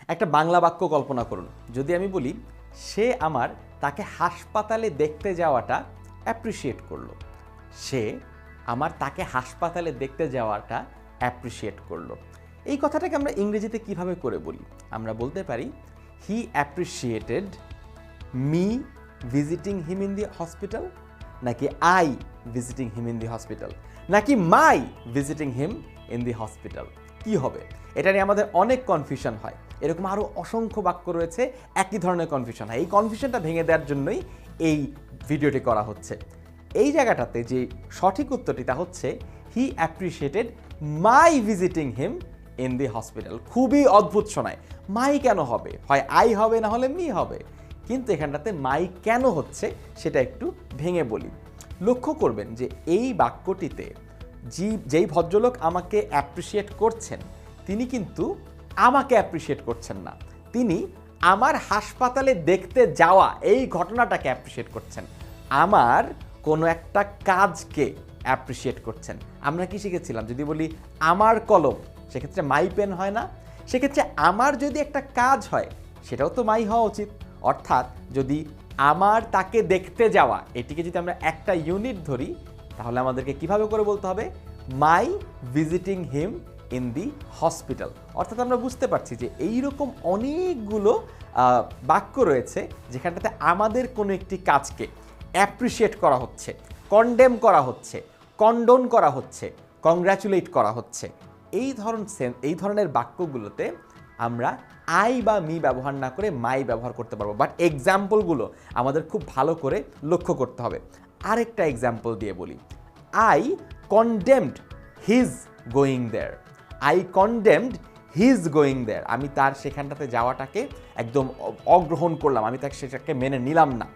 একটা বাংলা বাক্য কল্পনা করুন। যদি আমি বলি সে আমার তাকে হাসপাতালে দেখতে যাওয়াটা অ্যাপ্রিসিয়েট করলো। সে আমার তাকে হাসপাতালে দেখতে যাওয়াটা অ্যাপ্রিসিয়েট করলো। এই কথাটাকে আমরা ইংরেজিতে কিভাবে করে বলি? আমরা বলতে পারি he appreciated me visiting him in the hospital, নাকি I visiting him in the hospital, নাকি my visiting him in the hospital. কি হবে? এটা নিয়ে আমাদের অনেক কনফিউশন হয়। এরকম আরও অসংখ্য বাক্য রয়েছে, একই ধরনের কনফিউশন হয়। এই কনফিউশনটা ভেঙে দেওয়ার জন্যই এই ভিডিওটি করা হচ্ছে। এই জায়গাটাতে যে সঠিক উত্তরটি তা হচ্ছে he appreciated my visiting him in the hospital. খুবই অদ্ভুত শোনায়। মাই কেন হবে? হয় আই হবে, না হলে মি হবে। কিন্তু এখানটাতে মাই কেন হচ্ছে সেটা একটু ভেঙে বলি। লক্ষ্য করবেন যে এই বাক্যটিতে যেই ভদ্রলোক আমাকে অ্যাপ্রিসিয়েট করছেন তিনি কিন্তু আমাকে অ্যাপ্রিসিয়েট করছেন না, তিনি আমার হাসপাতালে দেখতে যাওয়া এই ঘটনাটাকে অ্যাপ্রিসিয়েট করছেন, আমার কোনো একটা কাজকে অ্যাপ্রিসিয়েট করছেন। আমরা কি শিখেছিলাম? যদি বলি আমার কলম, সেক্ষেত্রে মাই পেন হয় না? সেক্ষেত্রে আমার যদি একটা কাজ হয় সেটাও তো মাই হওয়া উচিত। অর্থাৎ যদি আমার তাকে দেখতে যাওয়া এটিকে যদি আমরা একটা ইউনিট ধরি তাহলে আমাদেরকে কিভাবে করে বলতে হবে? My visiting him in the hospital. অর্থাৎ আমরা বুঝতে পারছি যে এইরকম অনেকগুলো বাক্য রয়েছে যেখানটাতে আমাদের কোনো একটি কাজকে অ্যাপ্রিসিয়েট করা হচ্ছে, কন্ডেম করা হচ্ছে, কন্ডোন করা হচ্ছে, কংগ্র্যাচুলেট করা হচ্ছে। এই ধরনের বাক্যগুলোতে আমরা আই বা মি ব্যবহার না করে মাই ব্যবহার করতে পারবো। বাট এক্সাম্পলগুলো আমাদের খুব ভালো করে লক্ষ্য করতে হবে। আরেকটা এক্সাম্পল দিয়ে বলি, I condemned his going there. I condemned his going there. আমি তার সেখানটাতে যাওয়াটাকে একদম অগ্রহণ করলাম, আমি তাকে সেটাকে মেনে নিলাম না।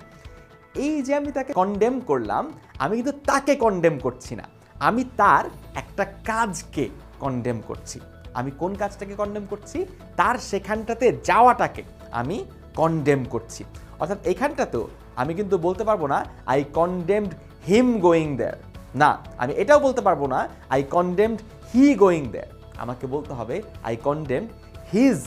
এই যে আমি তাকে কন্ডেম করলাম, আমি কিন্তু তাকে কন্ডেম করছি না, আমি তার একটা কাজকে কন্ডেম করছি। আমি কোন কাজটাকে কন্ডেম করছি? তার সেখানটাতে যাওয়াটাকে আমি কন্ডেম করছি। অর্থাৎ এখানটাতেও আমি কিন্তু বলতে পারবো না I condemned him going there. না, আমি এটাও বলতে পারবো না I condemned he going there. আমাকে বলতে হবে I condemned his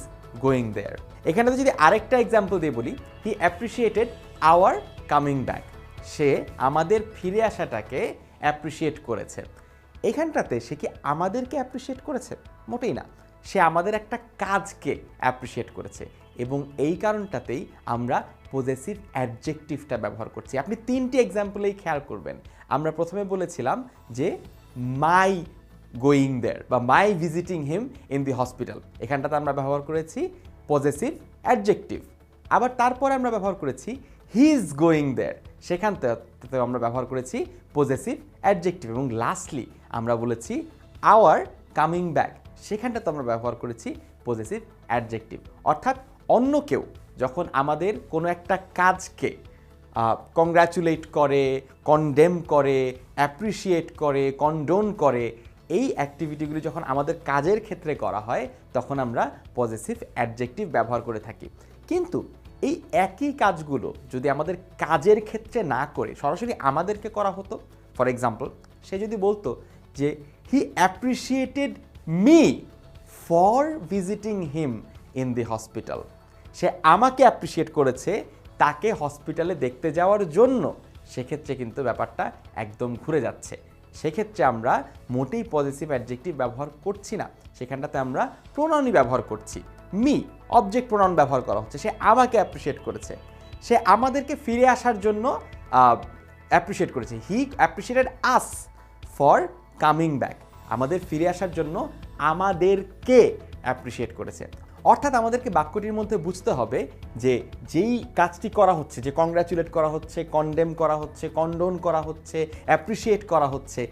going there. এখানটাতে যদি আরেকটা এক্সাম্পল দিয়ে বলি, he appreciated our coming back. সে আমাদের ফিরে আসাটাকে অ্যাপ্রিসিয়েট করেছে। এখানটাতে সে কি আমাদেরকে অ্যাপ্রিসিয়েট করেছে? মোটেই না, সে আমাদের একটা কাজকে অ্যাপ্রিসিয়েট করেছে। এবং এই কারণটাতেই আমরা পজেসিভ অ্যাডজেক্টিভটা ব্যবহার করছি। আপনি তিনটি এক্সাম্পলেই খেয়াল করবেন। আমরা প্রথমে বলেছিলাম যে মাই গোয়িং দেয়ার বা my visiting him in the hospital, এখানটাতে আমরা ব্যবহার করেছি পজেসিভ অ্যাডজেক্টিভ। আবার তারপরে আমরা ব্যবহার করেছি হিজ গোয়িং দেয়ার, সেখানটাতে আমরা ব্যবহার করেছি পজেসিভ অ্যাডজেক্টিভ। এবং লাস্টলি আমরা বলেছি আওয়ার কামিং ব্যাক, সেখানটাতে আমরা ব্যবহার করেছি পজেসিভ অ্যাডজেক্টিভ। অর্থাৎ অন্য কেউ যখন আমাদের কোনো একটা কাজকে কংগ্র্যাচুলেট করে, কন্ডেম করে, অ্যাপ্রিসিয়েট করে, কন্ডোন করে, এই অ্যাক্টিভিটিগুলি যখন আমাদের কাজের ক্ষেত্রে করা হয় তখন আমরা পজেসিভ অ্যাডজেক্টিভ ব্যবহার করে থাকি। কিন্তু এই একই কাজগুলো যদি আমাদের কাজের ক্ষেত্রে না করে সরাসরি আমাদেরকে করা হতো, ফর এক্সাম্পল সে যদি বলতো যে he appreciated me for visiting him in the hospital, সে আমাকে অ্যাপ্রিসিয়েট করেছে তাকে হসপিটালে দেখতে যাওয়ার জন্য, সেক্ষেত্রে কিন্তু ব্যাপারটা একদম ঘুরে যাচ্ছে। সেক্ষেত্রে আমরা মোটেই পজিটিভ অ্যাডজেক্টিভ ব্যবহার করছি না, সেখানটাতে আমরা প্রোনাউনই ব্যবহার করছি। মি অবজেক্ট প্রোনাউন ব্যবহার করা হচ্ছে। সে আমাকে অ্যাপ্রিসিয়েট করেছে, সে আমাদেরকে ফিরে আসার জন্য অ্যাপ্রিসিয়েট করেছে। He appreciated us for coming back, আমাদের ফিরে আসার জন্য আমাদেরকে অ্যাপ্রিসিয়েট করেছে। অর্থাৎ আমাদেরকে বাক্যটির মধ্যে বুঝতে হবে যে যেই কাজটি করা হচ্ছে, যে কংগ্র্যাচুলেট করা হচ্ছে, কন্ডেম করা হচ্ছে, কন্ডোন করা হচ্ছে, অ্যাপ্রিসিয়েট করা হচ্ছে,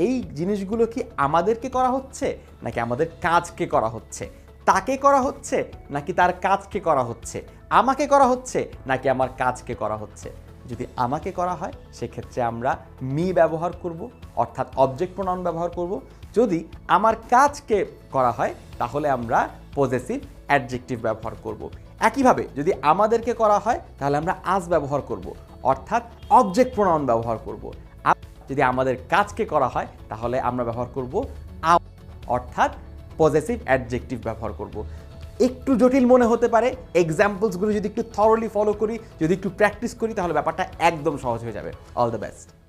এই জিনিসগুলো কি আমাদেরকে করা হচ্ছে নাকি আমাদের কাজকে করা হচ্ছে? তাকে করা হচ্ছে নাকি তার কাজকে করা হচ্ছে? আমাকে করা হচ্ছে নাকি আমার কাজকে করা হচ্ছে? যদি আমাকে করা হয় সেক্ষেত্রে আমরা মি ব্যবহার করব, অর্থাৎ অবজেক্ট প্রোনাউন ব্যবহার করব। যদি আমার কাজকে করা হয় তাহলে আমরা পজেসিভ অ্যাডজেক্টিভ ব্যবহার করব। একইভাবে যদি আমাদেরকে করা হয় তাহলে আমরা আজ ব্যবহার করব, অর্থাৎ অবজেক্ট প্রোনাউন ব্যবহার করব। আর যদি আমাদের কাজকে করা হয় তাহলে আমরা ব্যবহার করব অর্থাৎ পজেসিভ অ্যাডজেক্টিভ ব্যবহার করব। একটু জটিল মনে হতে পারে, এক্সাম্পলসগুলো যদি একটু থরলি ফলো করি, যদি একটু প্র্যাকটিস করি, তাহলে ব্যাপারটা একদম সহজ হয়ে যাবে। All the best.